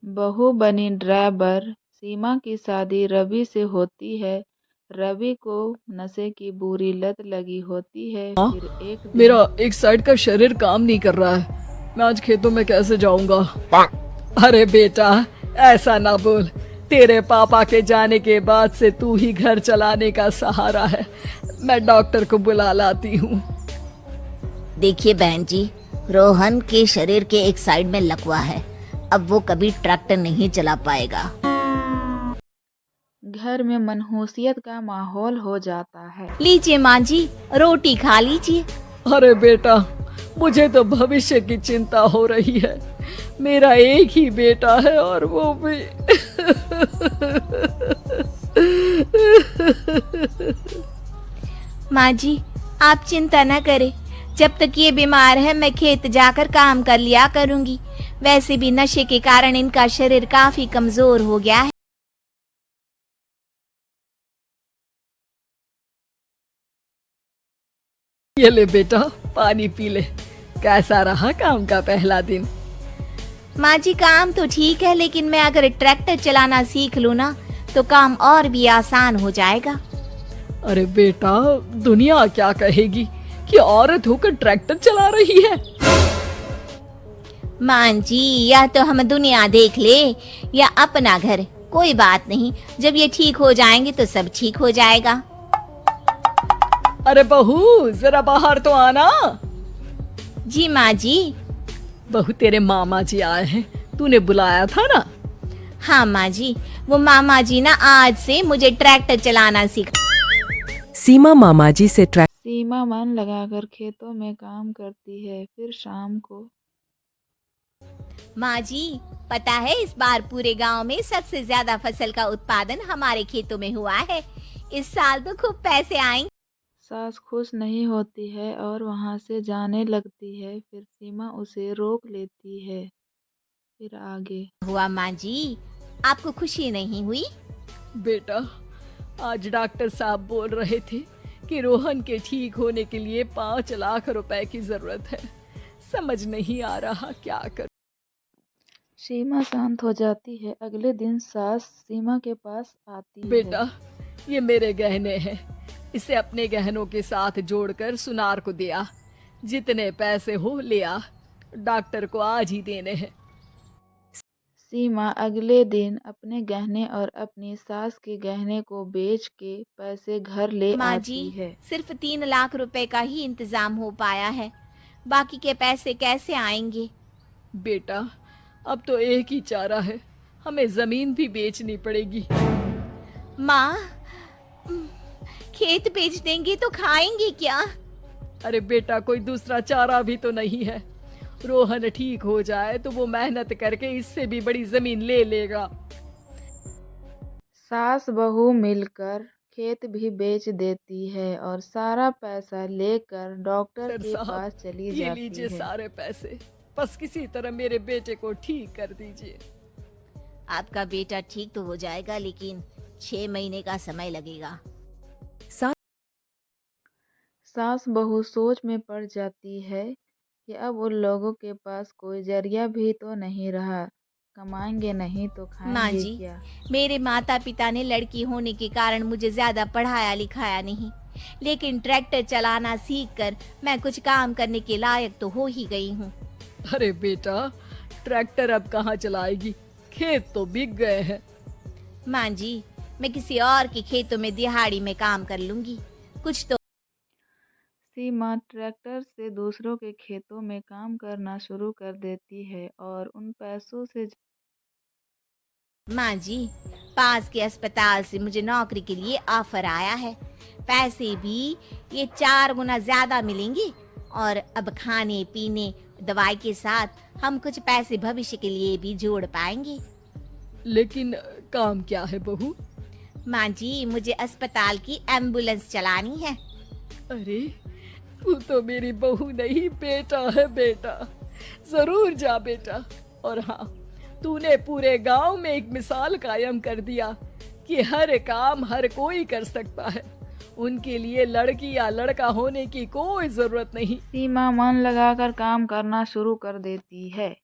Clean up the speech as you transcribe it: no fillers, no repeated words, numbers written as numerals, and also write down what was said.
बहू बनी ड्राइवर। सीमा की शादी रवि से होती है। रवि को नशे की बुरी लत लगी होती है। हाँ, फिर एक दिन मेरा एक साइड का शरीर काम नहीं कर रहा है। मैं आज खेतों में कैसे जाऊंगा? अरे बेटा, ऐसा ना बोल। तेरे पापा के जाने के बाद से तू ही घर चलाने का सहारा है। मैं डॉक्टर को बुला लाती हूँ। देखिए बहन जी, रोहन के शरीर के एक साइड में लकवा है। अब वो कभी ट्रैक्टर नहीं चला पाएगा। घर में मनहूसियत का माहौल हो जाता है। लीजिए माँ जी, रोटी खा लीजिए। अरे बेटा, मुझे तो भविष्य की चिंता हो रही है। मेरा एक ही बेटा है और वो भी माँ जी, आप चिंता न करें। जब तक ये बीमार है मैं खेत जाकर काम कर लिया करूँगी। वैसे भी नशे के कारण इनका शरीर काफी कमजोर हो गया है। ये ले बेटा, पानी पी ले। कैसा रहा काम का पहला दिन? माँ जी, काम तो ठीक है, लेकिन मैं अगर ट्रैक्टर चलाना सीख लूँ ना तो काम और भी आसान हो जाएगा। अरे बेटा, दुनिया क्या कहेगी कि औरत होकर ट्रैक्टर चला रही है। माँ जी, या तो हम दुनिया देख ले या अपना घर, कोई बात नहीं। जब ये ठीक हो जाएंगे तो सब ठीक हो जाएगा। अरे बहू, जरा बाहर तो आना। जी माँ जी। बहू, तेरे मामा जी आए हैं, तूने बुलाया था ना? हाँ माँ जी, वो मामा जी ना आज से मुझे ट्रैक्टर चलाना सिखा। सीमा मामाजी से सीमा मन लगाकर खेतों में काम करती है। फिर शाम को माँ जी, पता है इस बार पूरे गांव में सबसे ज्यादा फसल का उत्पादन हमारे खेतों में हुआ है। इस साल तो खूब पैसे आएंगे। सास खुश नहीं होती है और वहां से जाने लगती है। फिर सीमा उसे रोक लेती है। फिर आगे हुआ माँ जी, आपको खुशी नहीं हुई? बेटा, आज डॉक्टर साहब बोल रहे थे कि रोहन के ठीक होने के लिए 5 लाख रुपए की जरूरत है। समझ नहीं आ रहा क्या कर। सीमा शांत हो जाती है। अगले दिन सास सीमा के पास आती है। बेटा, ये मेरे गहने हैं। इसे अपने गहनों के साथ जोड़कर सुनार को दिया। जितने पैसे हो ले आ। डॉक्टर को आज ही देने हैं। सीमा अगले दिन अपने गहने और अपनी सास के गहने को बेच के पैसे घर ले माँ जी, आती है। सिर्फ 3 लाख रुपए का ही इंतजाम हो पाया है। बाकी के पैसे कैसे आएंगे? बेटा, अब तो एक ही चारा है। हमें जमीन भी बेचनी पड़ेगी। माँ, खेत बेच देंगे तो खाएंगे क्या? अरे बेटा, कोई दूसरा चारा भी तो नहीं है। रोहन ठीक हो जाए तो वो मेहनत करके इससे भी बड़ी जमीन ले लेगा। सास बहू मिलकर खेत भी बेच देती है और सारा पैसा लेकर डॉक्टर डॉक्टर के साहब, पास चली ये जाती लीजिए है। सारे पैसे। बस किसी तरह मेरे बेटे को ठीक कर दीजिए। आपका बेटा ठीक तो हो जाएगा, लेकिन 6 महीने का समय लगेगा। सास बहू सोच में पड़ जाती है कि अब उन लोगों के पास कोई जरिया भी तो नहीं रहा। कमाएंगे नहीं तो माँ खाएंगे जी, क्या। मेरे माता पिता ने लड़की होने के कारण मुझे ज्यादा पढ़ाया लिखाया नहीं, लेकिन ट्रैक्टर चलाना सीखकर मैं कुछ काम करने के लायक तो हो ही गई हूँ। अरे बेटा, ट्रैक्टर अब कहाँ चलाएगी? खेत तो बिक गए हैं। माँ जी, मैं किसी और के खेतों में दिहाड़ी में काम कर लूंगी। कुछ तो। सीमा ट्रैक्टर से दूसरों के खेतों में काम करना शुरू कर देती है और उन पैसों से माँ जी, पास के अस्पताल से मुझे नौकरी के लिए ऑफर आया है। पैसे भी ये 4 गुना ज्यादा मिलेंगे और अब खाने पीने दवाई के साथ हम कुछ पैसे भविष्य के लिए भी जोड़ पाएंगे। लेकिन काम क्या है बहू? माँ जी, मुझे अस्पताल की एम्बुलेंस चलानी है। अरे, तू तो मेरी बहू नहीं, बेटा है बेटा। जरूर जा बेटा। और हाँ, तूने पूरे गांव में एक मिसाल कायम कर दिया कि हर काम हर कोई कर सकता है। उनके लिए लड़की या लड़का होने की कोई जरूरत नहीं। सीमा मन लगाकर काम करना शुरू कर देती है।